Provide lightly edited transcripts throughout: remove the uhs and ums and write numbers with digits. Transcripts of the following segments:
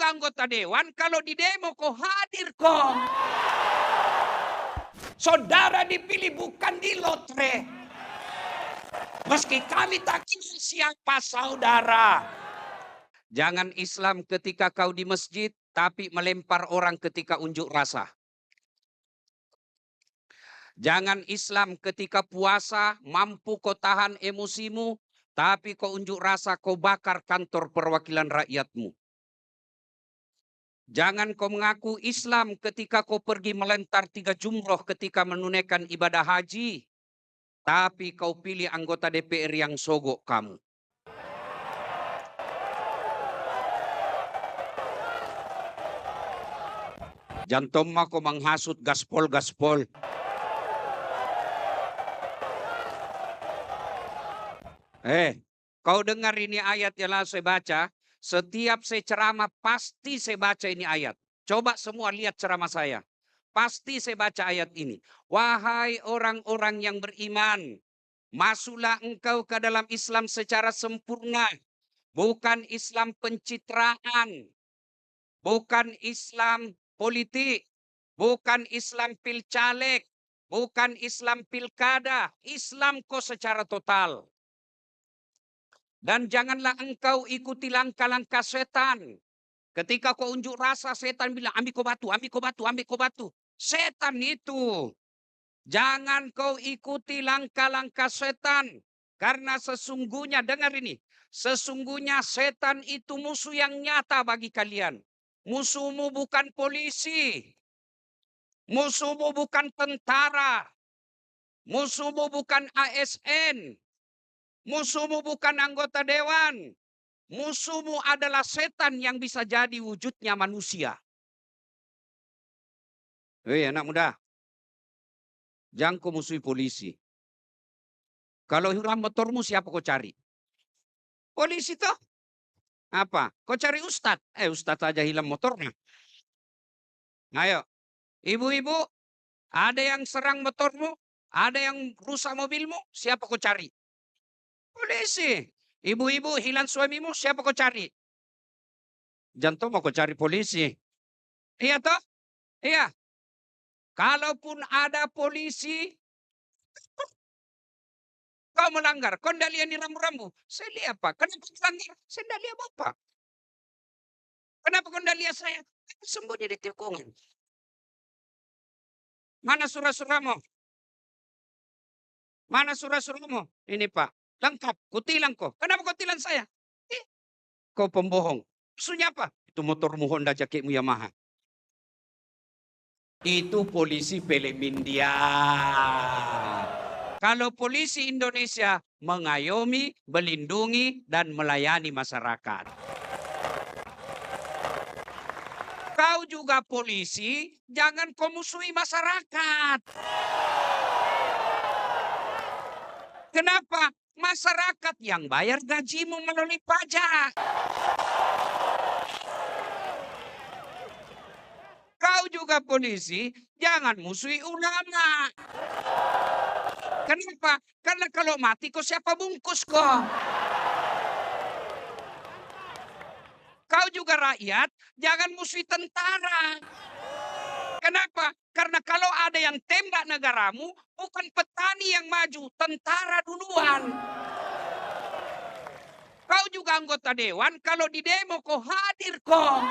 juga anggota dewan, kalau di demo kau hadir kok. Saudara dipilih bukan di lotre. Meski kami tak kira siapa saudara. Jangan Islam ketika kau di masjid, tapi melempar orang ketika unjuk rasa. Jangan Islam ketika puasa, mampu kau tahan emosimu, tapi kau unjuk rasa, kau bakar kantor perwakilan rakyatmu. Jangan kau mengaku Islam ketika kau pergi melentar 3 jumroh ketika menunaikan ibadah haji, tapi kau pilih anggota DPR yang sogok kamu. Jantung mah kau menghasut gaspol-gaspol. Kau dengar ini ayat yang langsung saya baca. Setiap saya ceramah pasti saya baca ini ayat. Coba semua lihat ceramah saya. Pasti saya baca ayat ini. Wahai orang-orang yang beriman, masuklah engkau ke dalam Islam secara sempurna. Bukan Islam pencitraan. Bukan Islam politik. Bukan Islam pilcaleg. Bukan Islam pilkada. Islam kau secara total. Dan janganlah engkau ikuti langkah-langkah setan. Ketika kau unjuk rasa, setan bilang, ambil kau batu, ambil kau batu, ambil kau batu. Setan itu. Jangan kau ikuti langkah-langkah setan. Karena sesungguhnya, dengar ini. Sesungguhnya setan itu musuh yang nyata bagi kalian. Musuhmu bukan polisi. Musuhmu bukan tentara. Musuhmu bukan ASN. Musuhmu bukan anggota dewan. Musuhmu adalah setan yang bisa jadi wujudnya manusia. Anak muda. Jangan kau musuhi polisi. Kalau hilang motormu siapa kau cari? Polisi toh? Apa? Kau cari ustad. Ustad aja hilang motornya. Ayo. Ibu-ibu. Ada yang serang motormu. Ada yang rusak mobilmu. Siapa kau cari? Polisi. Ibu-ibu hilang suamimu, siapa kau cari? Jantung mau kau cari polisi. Iya toh? Iya. Kalaupun ada polisi, kau melanggar. Kau tidak lihat di rambu-rambu. Saya lihat apa? Kenapa kau melanggar? Saya tidak lihat apa. Kenapa kau tidak lihat saya? Sembunyi di tikungan. Mana surat-suratmu? Mana surat-suratmu? Ini Pak. Lengkap. Ku tilang kau. Kenapa kau tilang saya? Kau pembohong. Maksudnya apa? Itu motormu Honda, jaketmu Yamaha. Itu polisi film India. Kalau polisi Indonesia mengayomi, melindungi, dan melayani masyarakat. Kau juga polisi, jangan kau musuhi masyarakat. Kenapa? Masyarakat yang bayar gajimu melalui pajak. Kau juga polisi, jangan musuhi ulama. Kenapa? Karena kalau mati kau siapa bungkus kau? Kau juga rakyat, jangan musuhi tentara. Kenapa? Karena kalau ada yang tembak negaramu, bukan petani yang maju, tentara duluan. Kau juga anggota dewan, kalau di demo kau hadir kok.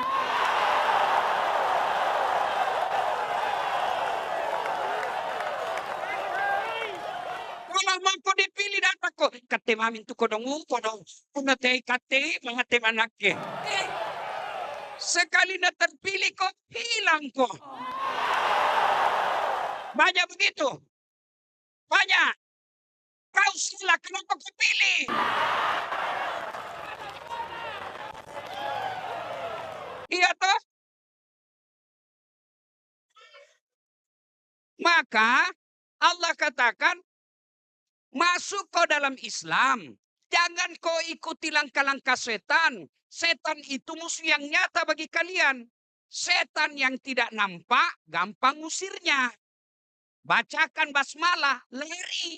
Kalau mau kau dipilih datang kok, kate mamin tu kodong kodong, kuna tei kate mga temanake. Sekali na terpilih kok, hilang kok. Banyak begitu. Banyak. Kau salah, kenapa kau pilih? Iya toh? Maka Allah katakan, masuk kau dalam Islam. Jangan kau ikuti langkah-langkah setan. Setan itu musuh yang nyata bagi kalian. Setan yang tidak nampak, gampang usirnya. Bacakan basmalah, lari.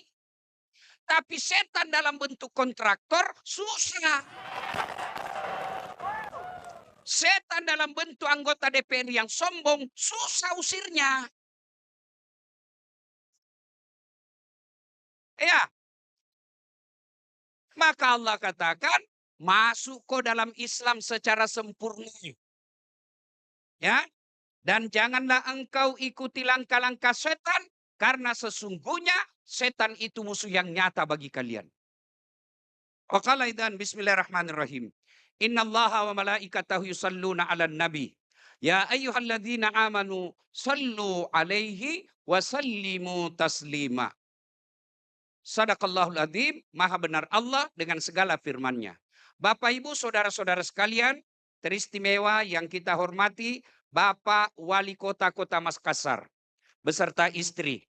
Tapi setan dalam bentuk kontraktor, susah. Setan dalam bentuk anggota DPR yang sombong, susah usirnya. Ya, maka Allah katakan, masuk kau dalam Islam secara sempurna. Ya, dan janganlah engkau ikuti langkah-langkah setan, karena sesungguhnya setan itu musuh yang nyata bagi kalian. Waqala idzan bismillahirrahmanirrahim. Innallaha wa malaikatahu yusalluna 'alan nabi. Ya ayyuhalladzina amanu sallu 'alaihi wa sallimu taslima. Shadaqallahul adzim, maha benar Allah dengan segala firman-Nya. Bapak Ibu, saudara-saudara sekalian, teristimewa yang kita hormati, Bapak Wali Kota Kota Makassar beserta istri.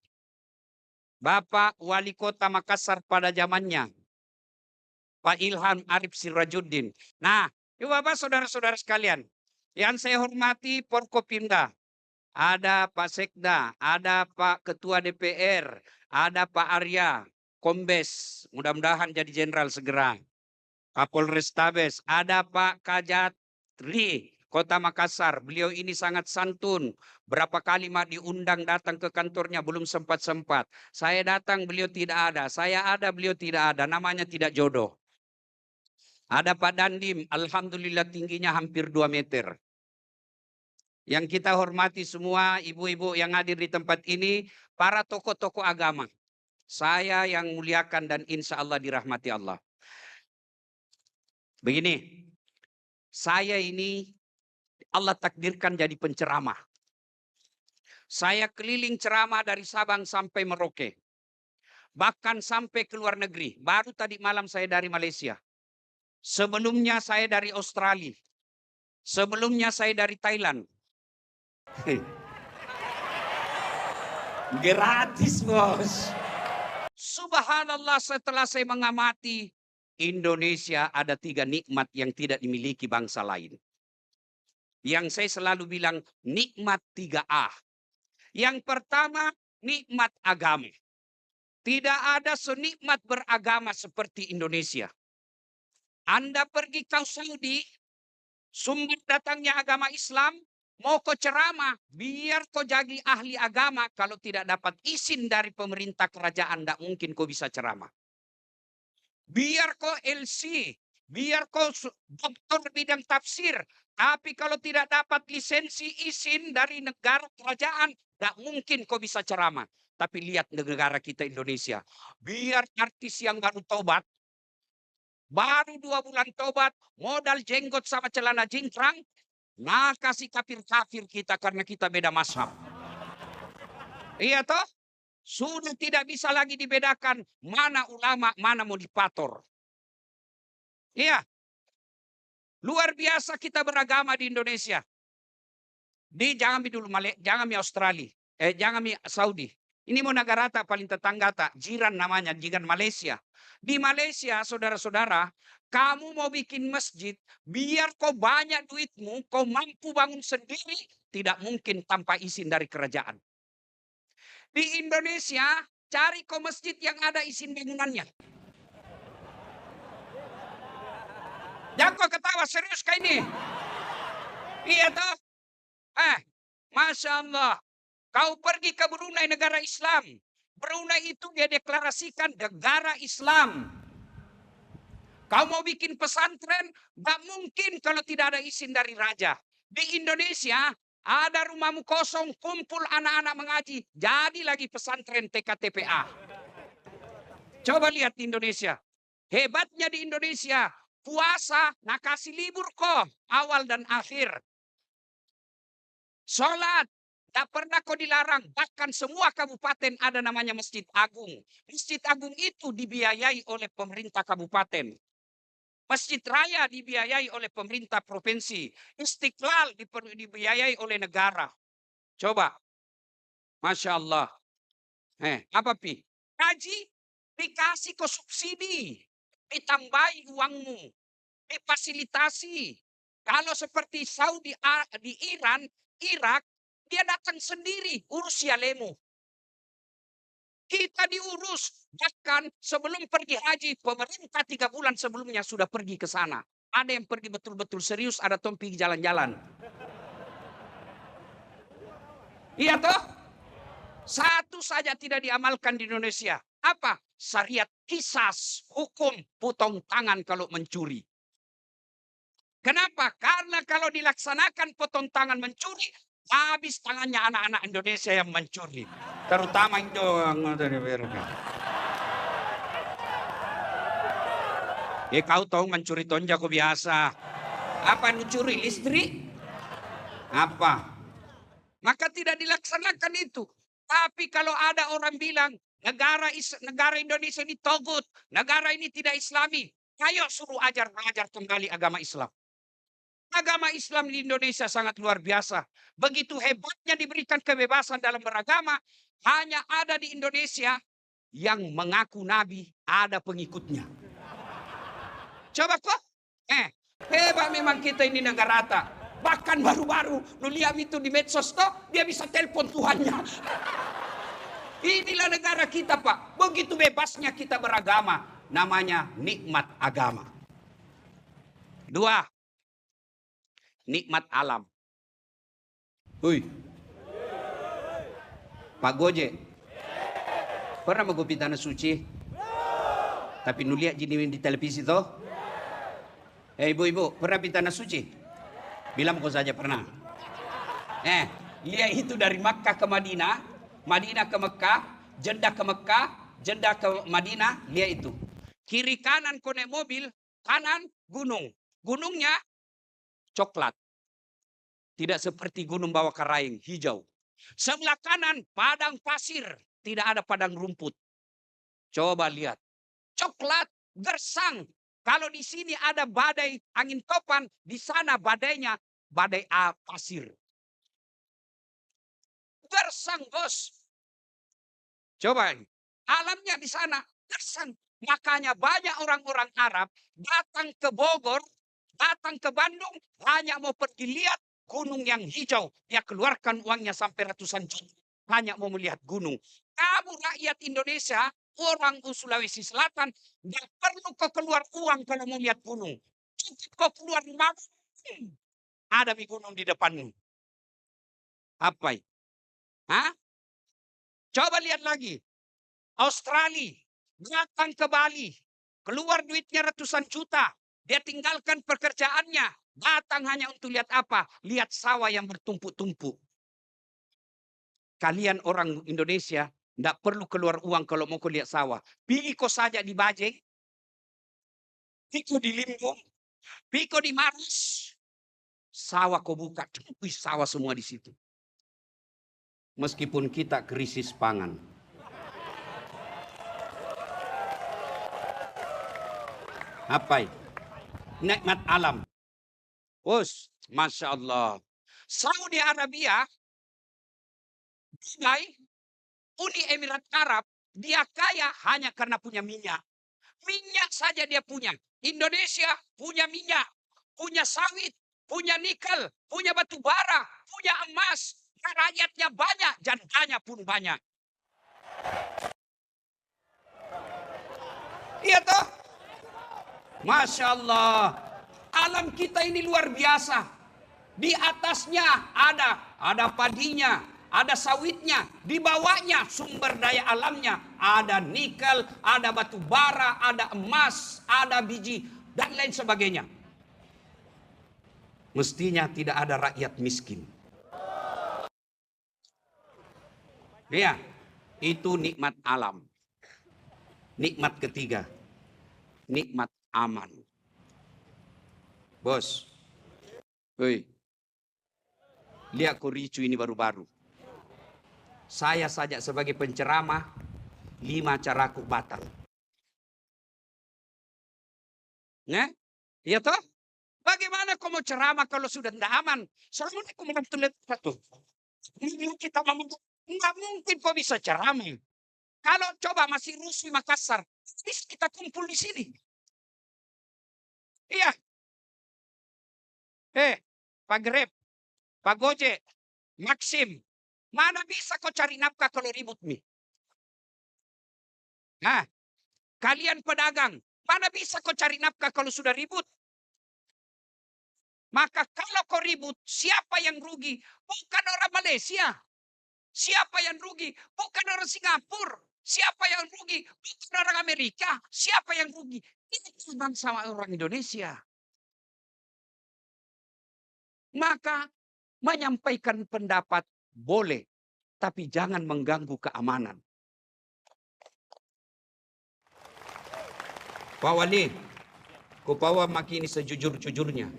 Bapak Wali Kota Makassar pada zamannya, Pak Ilham Arif Sirajuddin. Nah, Ibu Bapak saudara-saudara sekalian, yang saya hormati Forkopimda, ada Pak Sekda, ada Pak Ketua DPR, ada Pak Arya, Kombes, mudah-mudahan jadi jenderal segera. Kapolres Tabes, ada Pak Kajatri, Kota Makassar. Beliau ini sangat santun. Berapa kali diundang datang ke kantornya, belum sempat-sempat. Saya datang, beliau tidak ada. Saya ada, beliau tidak ada. Namanya tidak jodoh. Ada Pak Dandim, alhamdulillah tingginya hampir 2 meter. Yang kita hormati semua ibu-ibu yang hadir di tempat ini, para tokoh-tokoh agama. Saya yang muliakan dan insya Allah dirahmati Allah. Begini, saya ini Allah takdirkan jadi penceramah. Saya keliling ceramah dari Sabang sampai Merauke. Bahkan sampai ke luar negeri. Baru tadi malam saya dari Malaysia. Sebelumnya saya dari Australia. Sebelumnya saya dari Thailand. Gratis, bos. Subhanallah, setelah saya mengamati, Indonesia ada 3 nikmat yang tidak dimiliki bangsa lain. Yang saya selalu bilang nikmat 3A. Yang pertama, nikmat agama. Tidak ada senikmat beragama seperti Indonesia. Anda pergi ke Saudi, sumber datangnya agama Islam, mau kau ceramah, biar kau jadi ahli agama, kalau tidak dapat izin dari pemerintah kerajaan, tidak mungkin kau bisa ceramah. Biar kau LC, biar kau doktor bidang tafsir, tapi kalau tidak dapat lisensi izin dari negara kerajaan, tidak mungkin kau bisa ceramah. Tapi lihat negara kita Indonesia, biar artis yang baru tobat, baru 2 bulan tobat, modal jenggot sama celana jingkrang, nah kasih kafir-kafir kita karena kita beda mazhab. Iya toh? Sudah tidak bisa lagi dibedakan mana ulama, mana modifikator. Iya. Luar biasa kita beragama di Indonesia. Jangan dulu jangan Australia, jangan Saudi. Ini mau negara tak paling tetangga tak, jiran namanya, jiran Malaysia. Di Malaysia, saudara-saudara, kamu mau bikin masjid, biar kau banyak duitmu, kau mampu bangun sendiri, tidak mungkin tanpa izin dari kerajaan. Di Indonesia, cari kau masjid yang ada izin bangunannya. Jangan kau ketawa, serius kayak ini. Iya toh? Masya Allah. Kau pergi ke Brunei, negara Islam. Brunei itu dia deklarasikan negara Islam. Kau mau bikin pesantren, gak mungkin kalau tidak ada izin dari raja. Di Indonesia, ada rumahmu kosong, kumpul anak-anak mengaji. Jadi lagi pesantren TKTPA. Coba lihat di Indonesia. Hebatnya di Indonesia, puasa, nak kasih libur kok, awal dan akhir. Sholat, tak pernah kau dilarang. Bahkan semua kabupaten ada namanya Masjid Agung. Masjid Agung itu dibiayai oleh pemerintah kabupaten. Masjid Raya dibiayai oleh pemerintah provinsi. Istiqlal dibiayai oleh negara. Coba. Masya Allah. Apa pi? Haji dikasih ke subsidi. Ditambahi uangmu. Difasilitasi. Kalau seperti Saudi, di Iran, Irak, dia datang sendiri urus Yalemo. Kita diurus. Bahkan sebelum pergi haji, pemerintah 3 bulan sebelumnya sudah pergi ke sana. Ada yang pergi betul-betul serius, ada yang pergi jalan-jalan. Iya toh? Satu saja tidak diamalkan di Indonesia. Apa? Syariat kisas, hukum potong tangan kalau mencuri. Kenapa? Karena kalau dilaksanakan potong tangan mencuri, habis tangannya anak-anak Indonesia yang mencuri. Terutama itu yang dari Amerika. Kau tahu mencuri tonjak biasa. Apa mencuri listrik? Apa? Maka tidak dilaksanakan itu. Tapi kalau ada orang bilang negara Indonesia ini togut, negara ini tidak Islami, ayo suruh ajar kembali agama Islam. Agama Islam di Indonesia sangat luar biasa. Begitu hebatnya diberikan kebebasan dalam beragama, hanya ada di Indonesia yang mengaku nabi, ada pengikutnya. Coba kok, hebat memang kita ini negara rata. Bahkan baru-baru, lu lihat itu di medsos toh, dia bisa telepon Tuhannya. Inilah negara kita, Pak. Begitu bebasnya kita beragama, namanya nikmat agama. 2, nikmat alam. Pak Gojek, pernah mau kopi tanah suci? Tapi nu lihat di televisi toh? Ibu-ibu, pernah pergi tanah suci? Bilang kau saja pernah. Lihat itu dari Makkah ke Madinah, Madinah ke Mekah, Jeddah ke Mekah, Jeddah ke Madinah, lihat itu. Kiri kanan kau naik mobil, kanan gunung. Gunungnya coklat. Tidak seperti gunung bawah karaing, hijau. Sebelah kanan padang pasir, tidak ada padang rumput. Coba lihat. Coklat, gersang. Kalau di sini ada badai angin topan, di sana badainya badai pasir. Gersang, bos. Coba, alamnya di sana gersang. Makanya banyak orang-orang Arab datang ke Bogor, datang ke Bandung, hanya mau pergi lihat gunung yang hijau. Dia keluarkan uangnya sampai ratusan juta. Hanya mau melihat gunung. Kamu rakyat Indonesia, orang Sulawesi Selatan, nggak perlu kau keluar uang kalau mau lihat gunung. Cukup kau keluar rumah, ada di gunung di depanmu. Apa itu? Coba lihat lagi. Australia, datang ke Bali, keluar duitnya ratusan juta. Dia tinggalkan pekerjaannya, datang hanya untuk lihat apa? Lihat sawah yang bertumpuk-tumpuk. Kalian orang Indonesia, tidak perlu keluar uang kalau mau lihat sawah. Pilih kau saja di Bajeng, pilih di Limbung, pilih di Maros. Sawah kau buka, sawah semua di situ. Meskipun kita krisis pangan. Apa? Nikmat alam. Bos, Masya Allah. Saudi Arabia, Uni Emirat Arab, dia kaya hanya karena punya minyak. Minyak saja dia punya. Indonesia punya minyak, punya sawit, punya nikel, punya batu bara, punya emas. Rakyatnya banyak, jandanya pun banyak. Iya toh? Masya Allah. Alam kita ini luar biasa. Di atasnya ada padinya, ada sawitnya, di bawahnya sumber daya alamnya, ada nikel, ada batu bara, ada emas, ada biji, dan lain sebagainya. Mestinya tidak ada rakyat miskin. Ya, itu nikmat alam. Nikmat ketiga, nikmat aman. Bos, lihat ricu ini baru-baru. Saya saja sebagai penceramah, 5 caraku batal. Iya toh? Bagaimana kau mau ceramah kalau sudah tidak aman? Soalnya kau mau tulis satu. Kita nggak mungkin kau bisa ceramah. Kalau coba masih rusuh Makassar, kita kumpul di sini. Iya. Pak Grab, Pak Gojek, Maxim, mana bisa kau cari nafkah kalau ribut nih? Kalian pedagang, mana bisa kau cari nafkah kalau sudah ribut? Maka kalau kau ribut, siapa yang rugi? Bukan orang Malaysia. Siapa yang rugi? Bukan orang Singapura. Siapa yang rugi? Bukan orang Amerika. Siapa yang rugi? Itu bangsa orang Indonesia. Maka menyampaikan pendapat boleh, tapi jangan mengganggu keamanan. Pak Wali, ku bawa makini sejujur-jujurnya.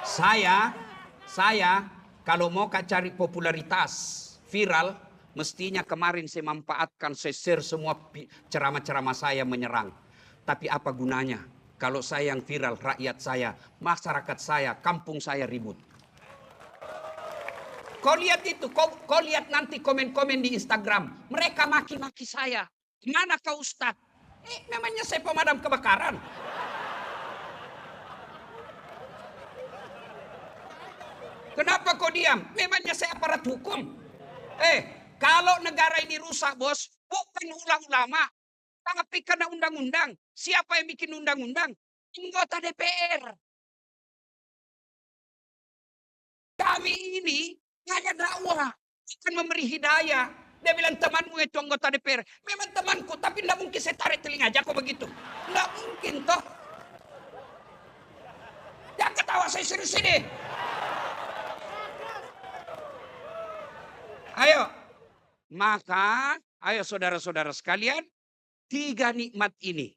Saya kalau mau cari popularitas viral, mestinya kemarin saya manfaatkan, saya share semua ceramah-ceramah saya menyerang. Tapi apa gunanya kalau saya yang viral, rakyat saya, masyarakat saya, kampung saya ribut. Kau lihat itu, kau lihat nanti komen-komen di Instagram. Mereka maki-maki saya. Mana kau Ustadz? Memangnya saya pemadam kebakaran. Kenapa kau diam? Memangnya saya aparat hukum. Kalau negara ini rusak, bos, bukan ulama, tapi karena undang-undang. Siapa yang bikin undang-undang? Anggota DPR. Kami ini hanya dakwah, bukan memberi hidayah. Dia bilang temanmu itu anggota DPR. Memang temanku, tapi tidak mungkin saya tarik telinga aja kok begitu. Tidak mungkin toh. Jangan ketawa, saya serius ini. Ayo. Maka, ayo saudara-saudara sekalian, 3 nikmat ini.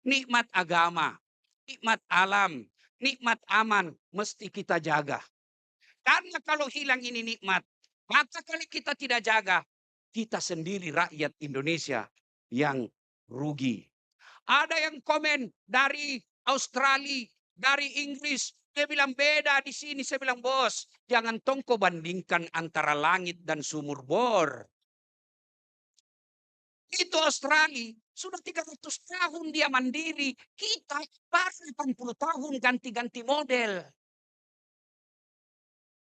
Nikmat agama, nikmat alam, nikmat aman, mesti kita jaga. Karena kalau hilang ini nikmat, maka kalau kita tidak jaga, kita sendiri rakyat Indonesia yang rugi. Ada yang komen dari Australia, dari Inggris, dia bilang beda di sini. Saya bilang, bos, jangan tongko bandingkan antara langit dan sumur bor. Itu Australia, sudah 300 tahun dia mandiri. Kita baru 80 tahun ganti-ganti model.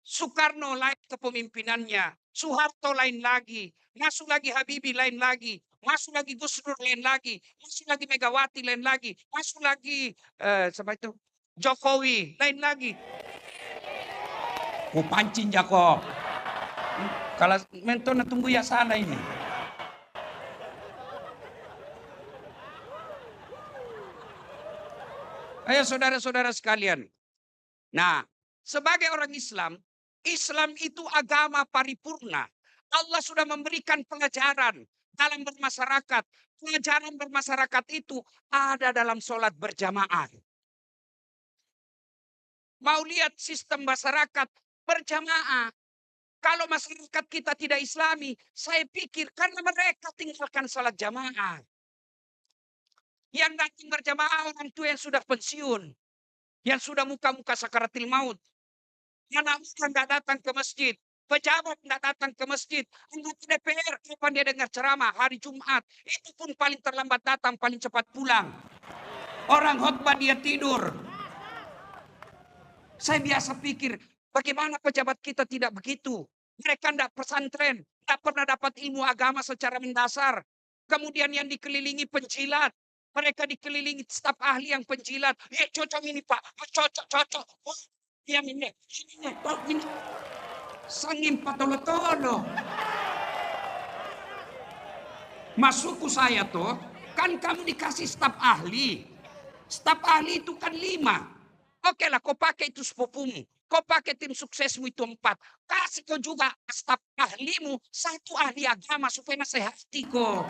Soekarno lain kepemimpinannya, Soeharto lain lagi, masuk lagi Habibie lain lagi, masuk lagi Gus Dur lain lagi, masuk lagi Megawati lain lagi, masuk lagi siapa itu Jokowi lain lagi. Ku pancing Jakob. Kalau mentona tunggu ya sana ini. Ayo saudara-saudara sekalian. Nah, sebagai orang Islam, Islam itu agama paripurna. Allah sudah memberikan pelajaran dalam bermasyarakat. Pelajaran bermasyarakat itu ada dalam sholat berjamaah. Mau lihat sistem masyarakat berjamaah. Kalau masyarakat kita tidak Islami, saya pikir karena mereka tinggalkan sholat jamaah. Yang datang berjamaah orang tua yang sudah pensiun, yang sudah muka-muka sakaratil maut. Anak muda tidak datang ke masjid, pejabat tidak datang ke masjid, anggota DPR kapan dia dengar ceramah hari Jumat, itu pun paling terlambat datang, paling cepat pulang. Orang khotbah dia tidur. Saya biasa pikir, bagaimana pejabat kita tidak begitu? Mereka tidak pesantren, tidak pernah dapat ilmu agama secara mendasar. Kemudian yang dikelilingi penjilat. Mereka dikelilingi staf ahli yang penjilat. Cocok ini Pak, cocok. Yang ini. Sangin patolo-tolo. Masukku saya tuh, kan kamu dikasih staf ahli. Staf ahli itu kan 5. Oke lah, kau pakai itu sepupumu. Kau pakai tim suksesmu itu 4. Kasih kau juga staf ahlimu 1 ahli agama supaya nasihati kau.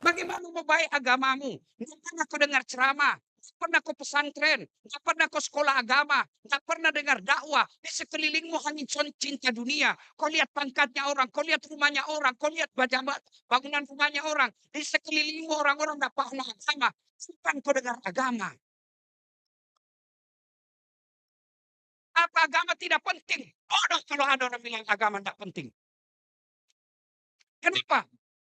Bagaimana mau baik agamamu? Nggak pernah kau dengar ceramah, nggak pernah kau pesantren, nggak pernah kau sekolah agama, nggak pernah dengar dakwah. Di sekelilingmu hanya cinta dunia. Kau lihat pangkatnya orang, kau lihat rumahnya orang, kau lihat bangunan rumahnya orang. Di sekelilingmu orang-orang nggak paham agama. Bukan kau dengar agama. Apa agama tidak penting? Bodoh kalau ada orang bilang agama tidak penting. Kenapa?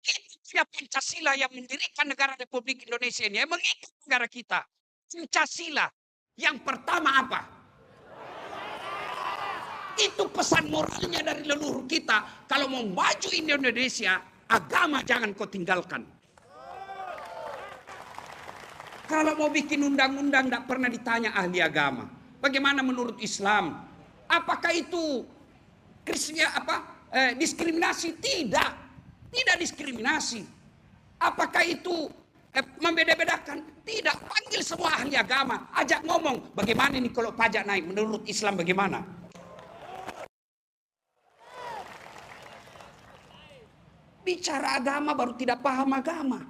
Itu Pancasila yang mendirikan negara Republik Indonesia ini, yang mengikat negara kita. Pancasila. Yang pertama apa? Itu pesan moralnya dari leluhur kita. Kalau mau maju Indonesia, agama jangan kau tinggalkan. Kalau mau bikin undang-undang tidak pernah ditanya ahli agama. Bagaimana menurut Islam? Apakah itu diskriminasi? Tidak. Tidak diskriminasi. Apakah itu membeda-bedakan? Tidak. Panggil semua ahli agama. Ajak ngomong. Bagaimana ini kalau pajak naik? Menurut Islam bagaimana? Bicara agama baru tidak paham agama.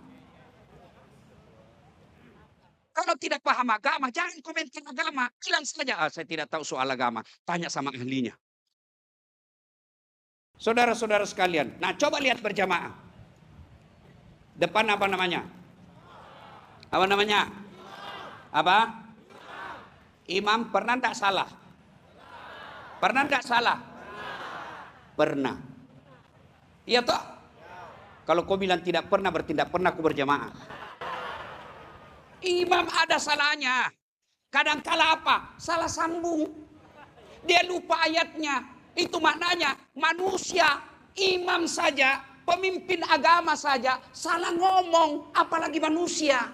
Kalau tidak paham agama, jangan komentar agama. Bilang saja, saya tidak tahu soal agama. Tanya sama ahlinya. Saudara-saudara sekalian, nah coba lihat berjamaah. Depan apa namanya? Apa namanya? Apa? Imam pernah tidak salah? Pernah tidak salah? Pernah. Iya toh? Kalau kau bilang tidak pernah, berarti tidak pernah aku berjamaah. Imam ada salahnya. Kadangkala apa? Salah sambung. Dia lupa ayatnya. Itu maknanya manusia, imam saja, pemimpin agama saja salah ngomong, apalagi manusia.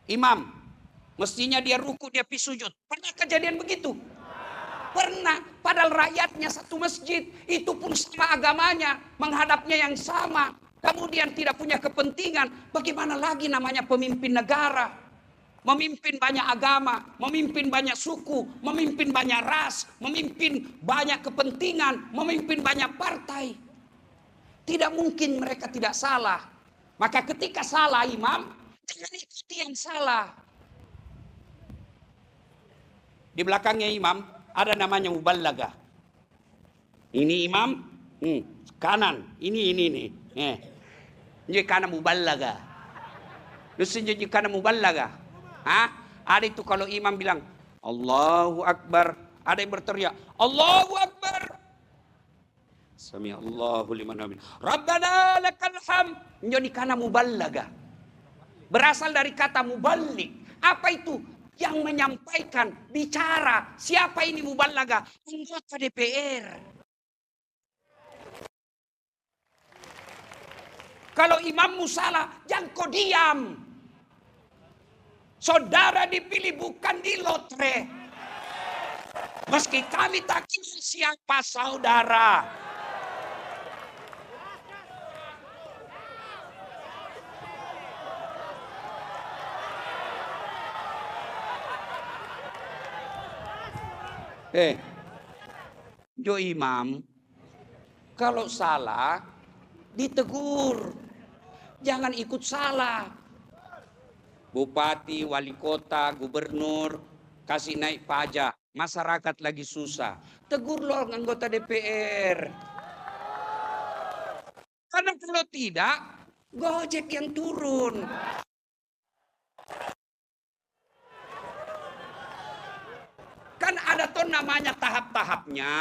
Imam, mestinya dia ruku, dia sujud. Pernah kejadian begitu? Pernah. Padahal rakyatnya satu masjid, itu pun sama agamanya, menghadapnya yang sama. Kemudian tidak punya kepentingan. Bagaimana lagi namanya pemimpin negara? Memimpin banyak agama, memimpin banyak suku, memimpin banyak ras, memimpin banyak kepentingan, memimpin banyak partai. Tidak mungkin mereka tidak salah. Maka ketika salah imam, jangan ikuti yang salah. Di belakangnya imam ada namanya muballaga. Ini imam, kanan, ini. Ini kanan muballaga. Terus jadi kanan muballaga. Ada itu kalau imam bilang Allahu Akbar, ada yang berteriak Allahu Akbar. Sami Allahu liman hamid. Rabbana lakal hamd. Jadi kana muballaga. Berasal dari kata muballig. Apa itu? Yang menyampaikan, bicara. Siapa ini muballaga? Anggota DPR. Kalau imammu salah, jangan kau diam. Saudara dipilih bukan di lotre. Meski kami tak kenal siapa saudara. Jo imam, kalau salah ditegur. Jangan ikut salah. Bupati, wali kota, gubernur, kasih naik pajak. Masyarakat lagi susah. Tegur loh anggota DPR. Karena kalau tidak, Gojek yang turun. Kan ada tuh namanya tahap-tahapnya.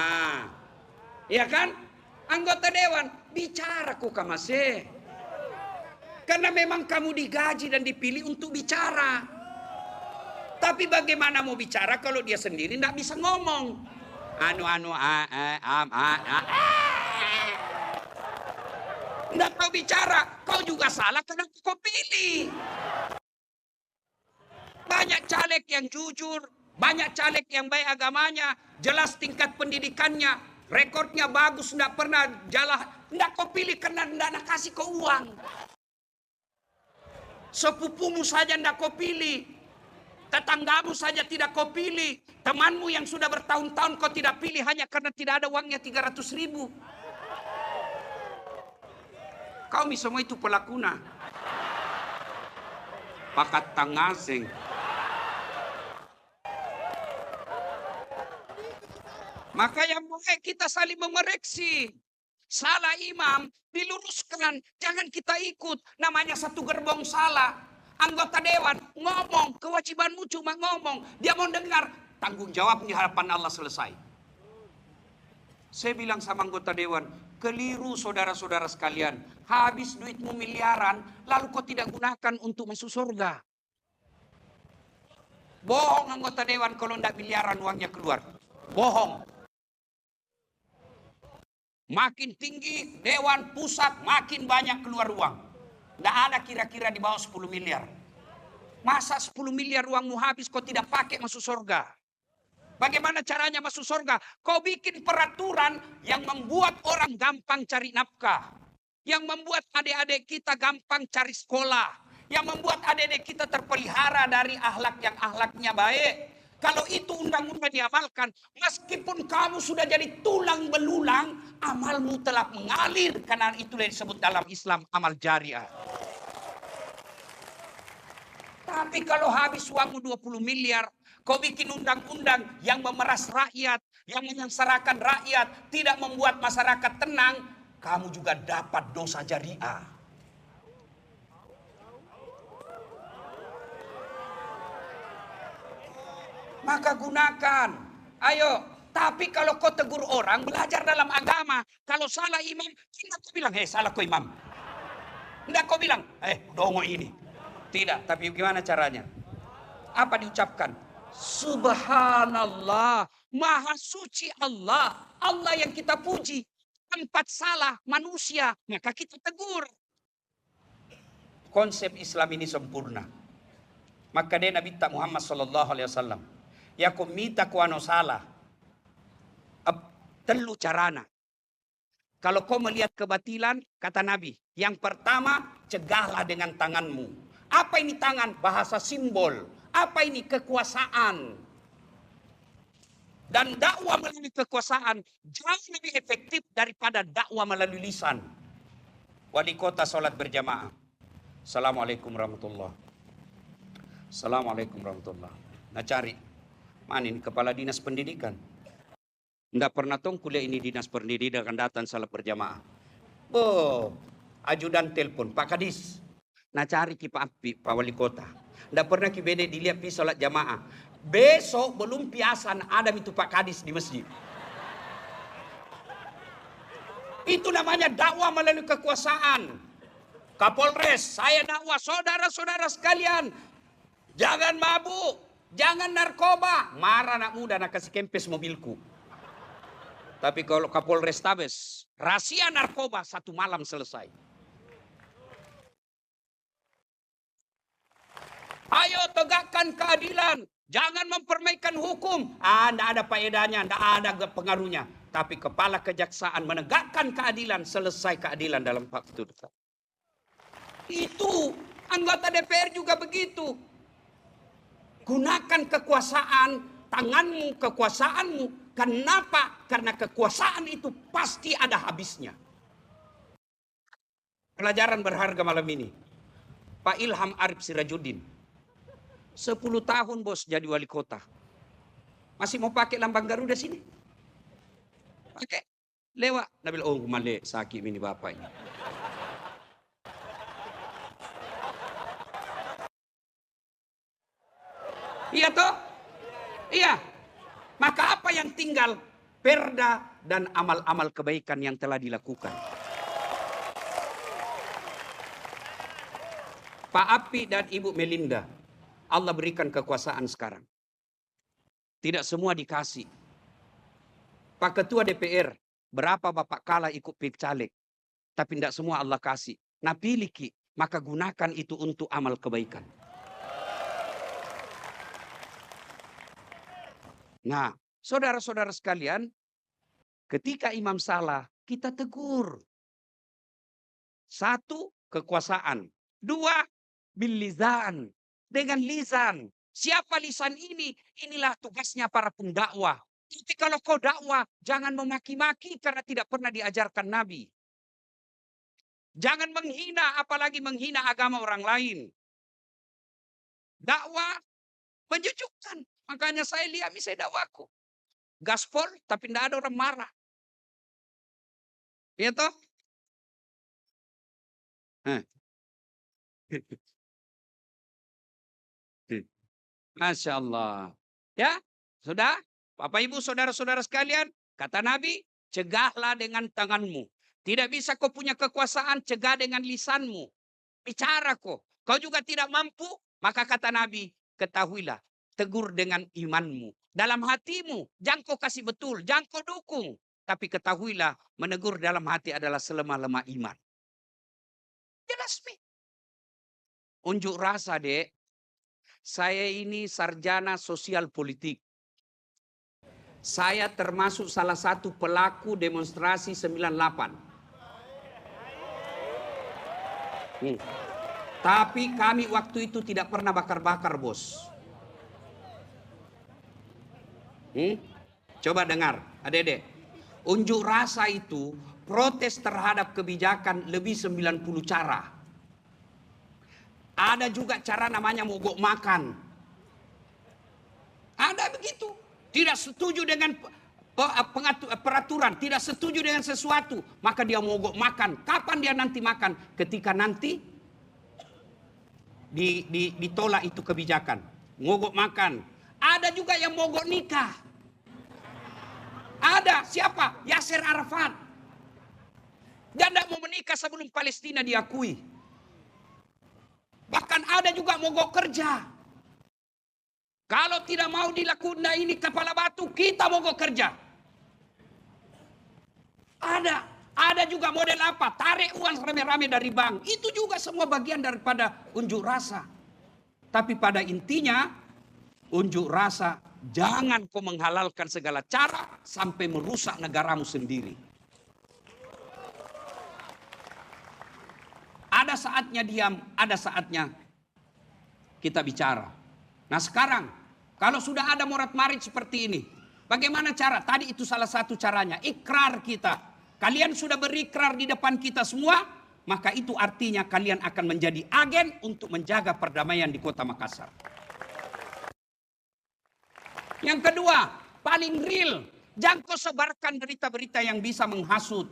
Ya kan? Anggota dewan, bicara kok kamase. Karena memang kamu digaji dan dipilih untuk bicara. Tapi bagaimana mau bicara kalau dia sendiri tidak bisa ngomong? Tidak tahu bicara. Kau juga salah karena kau pilih. Banyak caleg yang jujur. Banyak caleg yang baik agamanya. Jelas tingkat pendidikannya. Rekornya bagus. Tidak pernah jalan. Tidak kau pilih karena tidak kasih kau uang. Sepupumu saja tidak kau pilih. Tetanggamu saja tidak kau pilih. Temanmu yang sudah bertahun-tahun kau tidak pilih hanya karena tidak ada uangnya 300.000. Kami semua itu pelakuna. Pakat tangaseng. Maka yang baik kita saling memereksi. Salah imam, diluruskan. Jangan kita ikut. Namanya satu gerbong salah. Anggota dewan ngomong. Kewajibanmu cuma ngomong. Dia mau dengar. Tanggung jawab di hadapan Allah selesai. Saya bilang sama anggota dewan. Keliru saudara-saudara sekalian. Habis duitmu miliaran. Lalu kau tidak gunakan untuk masuk surga. Bohong anggota dewan kalau tidak miliaran uangnya keluar. Bohong. Makin tinggi dewan pusat makin banyak keluar uang. Nggak ada kira-kira di bawah 10 miliar. Masa 10 miliar uangmu habis kau tidak pakai masuk surga? Bagaimana caranya masuk surga? Kau bikin peraturan yang membuat orang gampang cari nafkah. Yang membuat adik-adik kita gampang cari sekolah. Yang membuat adik-adik kita terpelihara dari akhlak yang akhlaknya baik. Kalau itu undang-undang diamalkan, meskipun kamu sudah jadi tulang belulang, amalmu telah mengalir. Karena itu yang disebut dalam Islam amal jariah. Tapi kalau habis uangmu 20 miliar, kau bikin undang-undang yang memeras rakyat, yang menyengsarakan rakyat, tidak membuat masyarakat tenang, kamu juga dapat dosa jariah. Maka gunakan. Ayo, tapi kalau kau tegur orang, belajar dalam agama. Kalau salah imam, tidak kau bilang, salah kau imam. Tidak kau bilang, dongo ini. Tidak, tapi gimana caranya? Apa diucapkan? Subhanallah, maha suci Allah. Allah yang kita puji. Tempat salah manusia, maka kita tegur. Konsep Islam ini sempurna. Maka dia Nabi Muhammad SAW. Ya kau minta kuano salah. Telu carana. Kalau kau melihat kebatilan, kata Nabi, yang pertama, cegahlah dengan tanganmu. Apa ini tangan? Bahasa simbol. Apa ini? Kekuasaan. Dan dakwah melalui kekuasaan jauh lebih efektif daripada dakwah melalui lisan. Wali kota sholat berjamaah. Assalamualaikum warahmatullahi. Assalamualaikum warahmatullahi. Nah cari. Mana ini kepala dinas pendidikan? Nggak pernah tong kuliah ini dinas pendidikan datang salat berjamaah. Ajudan telepon, Pak Kadis. Nah cari ki Pak Wali Kota. Nggak pernah ki bede dilihat pi sholat jamaah. Besok belum piasan ada itu Pak Kadis di masjid. Itu namanya dakwah melalui kekuasaan. Kapolres, saya dakwah saudara-saudara sekalian. Jangan mabuk, jangan narkoba. Marah anak muda nak kasih kempes mobilku. Tapi kalau Kapolres Tabes, rahasia narkoba 1 malam selesai. Ayo tegakkan keadilan. Jangan mempermainkan hukum. Tidak ada faedahnya, tidak ada pengaruhnya. Tapi kepala kejaksaan menegakkan keadilan, selesai keadilan dalam waktu dekat. Itu anggota DPR juga begitu. Gunakan kekuasaan, tanganmu, kekuasaanmu. Kenapa? Karena kekuasaan itu pasti ada habisnya. Pelajaran berharga malam ini. Pak Ilham Arif Sirajuddin. 10 tahun bos jadi wali kota. Masih mau pakai lambang Garuda sini? Pakai. Lewat. Nabil male sakit ini bapak ini. Iya toh? Iya. Maka apa yang tinggal? Perda dan amal-amal kebaikan yang telah dilakukan. Pak Api dan Ibu Melinda. Allah berikan kekuasaan sekarang. Tidak semua dikasih. Pak Ketua DPR, berapa Bapak kalah ikut pilih caleg. Tapi tidak semua Allah kasih. Nah pilih ki, maka gunakan itu untuk amal kebaikan. Nah, saudara-saudara sekalian, ketika imam salah, kita tegur. 1, kekuasaan. 2, bil-lisan. Dengan lisan. Siapa lisan ini? Inilah tugasnya para pendakwah. Tapi kalau kau dakwah, jangan memaki-maki karena tidak pernah diajarkan Nabi. Jangan menghina, apalagi menghina agama orang lain. Dakwah menjujukkan. Makanya saya lihat misalnya dakwaku. Gaspol, tapi tidak ada orang marah. Iya toh? Masya Allah. Ya, sudah? Bapak Ibu, saudara-saudara sekalian, kata Nabi, cegahlah dengan tanganmu. Tidak bisa kau punya kekuasaan, cegah dengan lisanmu. Bicara kau. Kau juga tidak mampu, maka kata Nabi, ketahuilah, tegur dengan imanmu. Dalam hatimu, jangan kau kasih betul, jangan kau dukung. Tapi ketahuilah, menegur dalam hati adalah selemah-lemah iman. Jelas, Mi. Unjuk rasa, Dek. Saya ini sarjana sosial politik. Saya termasuk salah satu pelaku demonstrasi 98. Tapi kami waktu itu tidak pernah bakar-bakar, bos. Coba dengar, adik-adik. Unjuk rasa itu protes terhadap kebijakan lebih 90 cara. Ada juga cara namanya mogok makan. Ada begitu. Tidak setuju dengan peraturan, tidak setuju dengan sesuatu, maka dia mogok makan. Kapan dia nanti makan? Ketika nanti ditolak itu kebijakan. Mogok makan. Ada juga yang mogok nikah. Ada, siapa? Yasser Arafat. Dia tidak mau menikah sebelum Palestina diakui. Bahkan ada juga mogok kerja. Kalau tidak mau dilakukan ini kepala batu, kita mogok kerja. Ada juga model apa? Tarik uang rame-rame dari bank. Itu juga semua bagian daripada unjuk rasa. Tapi pada intinya, unjuk rasa, jangan kau menghalalkan segala cara sampai merusak negaramu sendiri. Ada saatnya diam, ada saatnya kita bicara. Nah sekarang, kalau sudah ada morat-marit seperti ini, bagaimana cara? Tadi itu salah satu caranya, ikrar kita. Kalian sudah berikrar di depan kita semua, maka itu artinya kalian akan menjadi agen untuk menjaga perdamaian di Kota Makassar. Yang kedua, paling real, jangan kau sebarkan berita-berita yang bisa menghasut.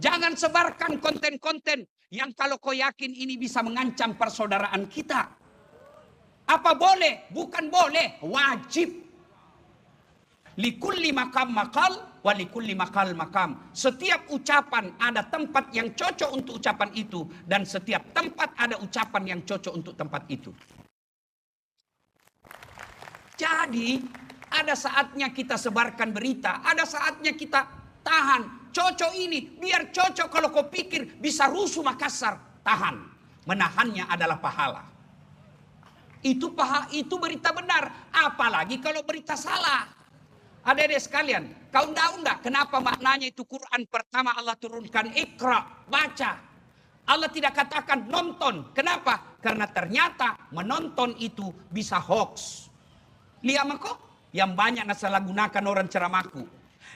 Jangan sebarkan konten-konten yang kalau kau yakin ini bisa mengancam persaudaraan kita. Apa boleh? Bukan boleh, wajib. Likulli makam makal, wa likulli makal makam. Setiap ucapan ada tempat yang cocok untuk ucapan itu, dan setiap tempat ada ucapan yang cocok untuk tempat itu. Jadi, ada saatnya kita sebarkan berita, ada saatnya kita tahan. Cocok ini, biar cocok kalau kau pikir bisa rusuh Makassar, tahan. Menahannya adalah pahala. Itu berita benar, apalagi kalau berita salah. Adik-adik sekalian, kau enggak, kenapa maknanya itu Quran pertama Allah turunkan ikra, baca. Allah tidak katakan nonton. Kenapa? Karena ternyata menonton itu bisa hoax. Lihat mako, yang banyak nasalahgunakan orang ceramahku.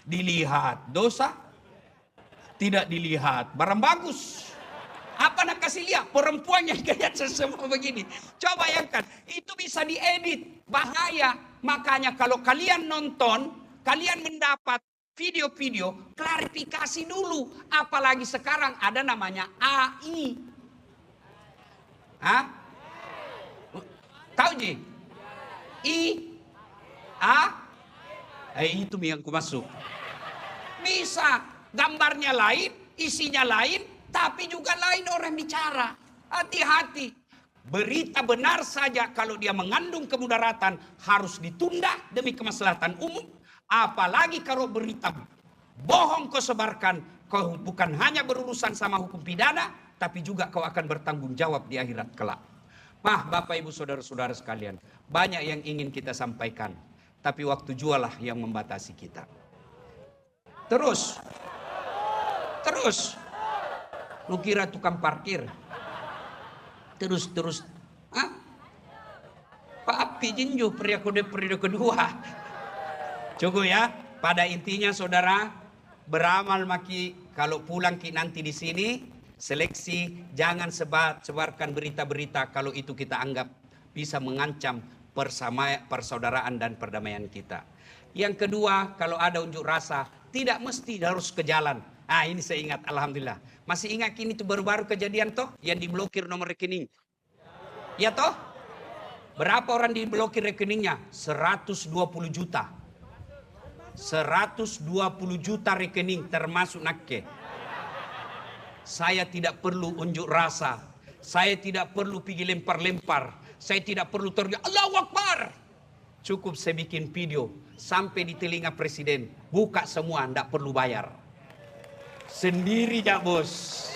Dilihat dosa, tidak dilihat barang bagus. Apa nak kasih lihat? Perempuan yang gaya semua begini. Coba bayangkan, itu bisa diedit, bahaya. Makanya kalau kalian nonton, kalian mendapat video-video, klarifikasi dulu. Apalagi sekarang ada namanya AI. Hah? Tahu Ji? Itu yang ku masuk. Bisa, gambarnya lain, isinya lain, tapi juga lain orang bicara. Hati-hati. Berita benar saja kalau dia mengandung kemudaratan harus ditunda demi kemaslahatan umum. Apalagi kalau berita bohong kau sebarkan, kau bukan hanya berurusan sama hukum pidana, tapi juga kau akan bertanggung jawab di akhirat kelak. Bapak Ibu Saudara-saudara sekalian, banyak yang ingin kita sampaikan, tapi waktu jualah yang membatasi kita. Terus. Lu kira tukang parkir? Terus. Pak Api jinju periode kedua. Cukup ya. Pada intinya saudara, beramal maki kalau pulang ki nanti di sini seleksi, jangan sebarkan berita-berita kalau itu kita anggap bisa mengancam persaudaraan dan perdamaian kita. Yang kedua, kalau ada unjuk rasa, tidak mesti harus ke jalan. Ini saya ingat, alhamdulillah. Masih ingat ini tuh baru-baru kejadian toh yang diblokir nomor rekening. Ya toh? Berapa orang diblokir rekeningnya? 120 juta. 120 juta rekening termasuk Nakke. Saya tidak perlu unjuk rasa. Saya tidak perlu pergi lempar-lempar. Saya tidak perlu teriak Allahu Akbar. Cukup saya bikin video sampai di telinga presiden. Buka semua, tidak perlu bayar. Sendiri ya bos.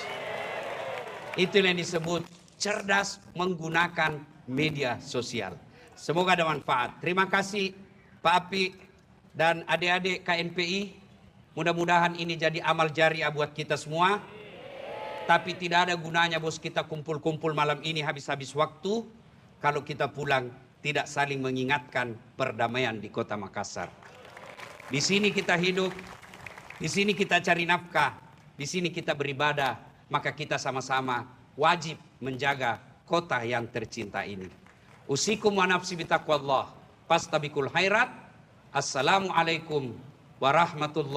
Itu yang disebut cerdas menggunakan media sosial. Semoga ada manfaat. Terima kasih Pak Api dan adik-adik KNPI. Mudah-mudahan ini jadi amal jariah buat kita semua. Tapi tidak ada gunanya bos kita kumpul-kumpul malam ini habis-habis waktu kalau kita pulang tidak saling mengingatkan perdamaian di kota Makassar. Di sini kita hidup, di sini kita cari nafkah, di sini kita beribadah, maka kita sama-sama wajib menjaga kota yang tercinta ini. Usikum wa nafsi bitaqwallah, fastabikul khairat. Assalamualaikum warahmatullahi